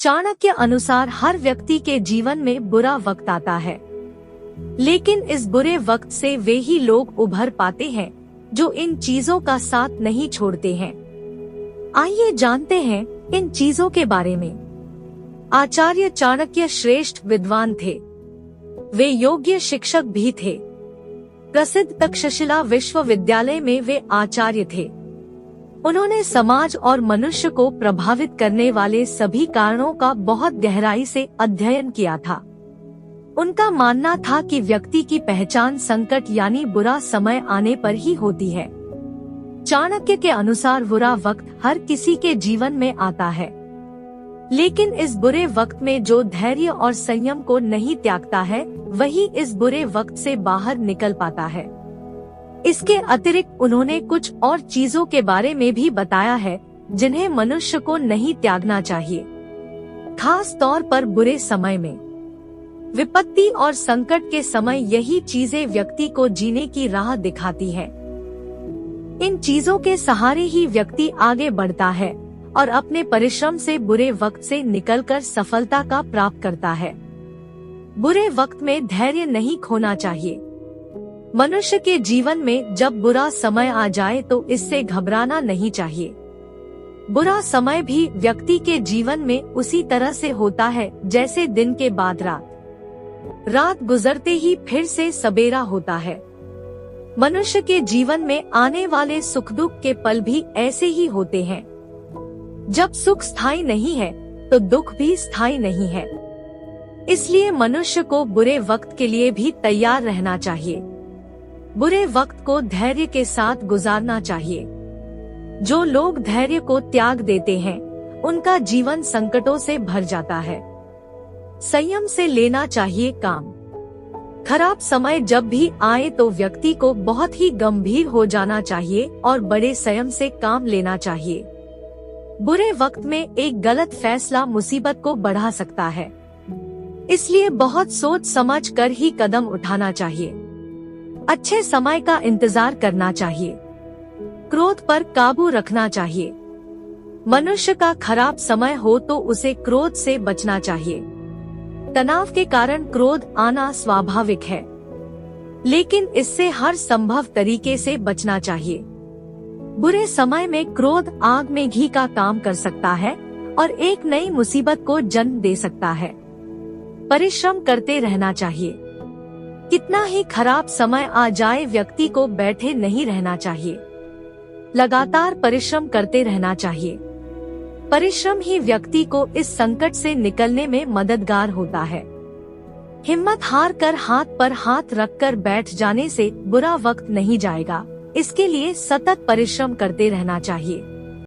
चाणक्य अनुसार हर व्यक्ति के जीवन में बुरा वक्त आता है, लेकिन इस बुरे वक्त से वे ही लोग उभर पाते हैं जो इन चीजों का साथ नहीं छोड़ते हैं। आइए जानते हैं इन चीजों के बारे में। आचार्य चाणक्य श्रेष्ठ विद्वान थे। वे योग्य शिक्षक भी थे। प्रसिद्ध तक्षशिला विश्वविद्यालय में वे आचार्य थे। उन्होंने समाज और मनुष्य को प्रभावित करने वाले सभी कारणों का बहुत गहराई से अध्ययन किया था। उनका मानना था कि व्यक्ति की पहचान संकट यानी बुरा समय आने पर ही होती है। चाणक्य के अनुसार बुरा वक्त हर किसी के जीवन में आता है, लेकिन इस बुरे वक्त में जो धैर्य और संयम को नहीं त्यागता है वही इस बुरे वक्त से बाहर निकल पाता है। इसके अतिरिक्त उन्होंने कुछ और चीजों के बारे में भी बताया है जिन्हें मनुष्य को नहीं त्यागना चाहिए। खास तौर पर बुरे समय में, विपत्ति और संकट के समय यही चीजें व्यक्ति को जीने की राह दिखाती है। इन चीजों के सहारे ही व्यक्ति आगे बढ़ता है और अपने परिश्रम से बुरे वक्त से निकलकर सफलता का प्राप्त करता है। बुरे वक्त में धैर्य नहीं खोना चाहिए। मनुष्य के जीवन में जब बुरा समय आ जाए तो इससे घबराना नहीं चाहिए। बुरा समय भी व्यक्ति के जीवन में उसी तरह से होता है जैसे दिन के बाद रात। रात गुजरते ही फिर से सबेरा होता है। मनुष्य के जीवन में आने वाले सुख दुख के पल भी ऐसे ही होते हैं। जब सुख स्थायी नहीं है तो दुख भी स्थायी नहीं है। इसलिए मनुष्य को बुरे वक्त के लिए भी तैयार रहना चाहिए। बुरे वक्त को धैर्य के साथ गुजारना चाहिए। जो लोग धैर्य को त्याग देते हैं उनका जीवन संकटों से भर जाता है। संयम से लेना चाहिए काम। खराब समय जब भी आए तो व्यक्ति को बहुत ही गंभीर हो जाना चाहिए और बड़े संयम से काम लेना चाहिए। बुरे वक्त में एक गलत फैसला मुसीबत को बढ़ा सकता है, इसलिए बहुत सोच समझ कर ही कदम उठाना चाहिए। अच्छे समय का इंतजार करना चाहिए। क्रोध पर काबू रखना चाहिए। मनुष्य का खराब समय हो तो उसे क्रोध से बचना चाहिए। तनाव के कारण क्रोध आना स्वाभाविक है, लेकिन इससे हर संभव तरीके से बचना चाहिए। बुरे समय में क्रोध आग में घी का काम कर सकता है और एक नई मुसीबत को जन्म दे सकता है। परिश्रम करते रहना चाहिए। कितना ही खराब समय आ जाए व्यक्ति को बैठे नहीं रहना चाहिए। लगातार परिश्रम करते रहना चाहिए। परिश्रम ही व्यक्ति को इस संकट से निकलने में मददगार होता है। हिम्मत हार कर हाथ पर हाथ रखकर बैठ जाने से बुरा वक्त नहीं जाएगा। इसके लिए सतत परिश्रम करते रहना चाहिए।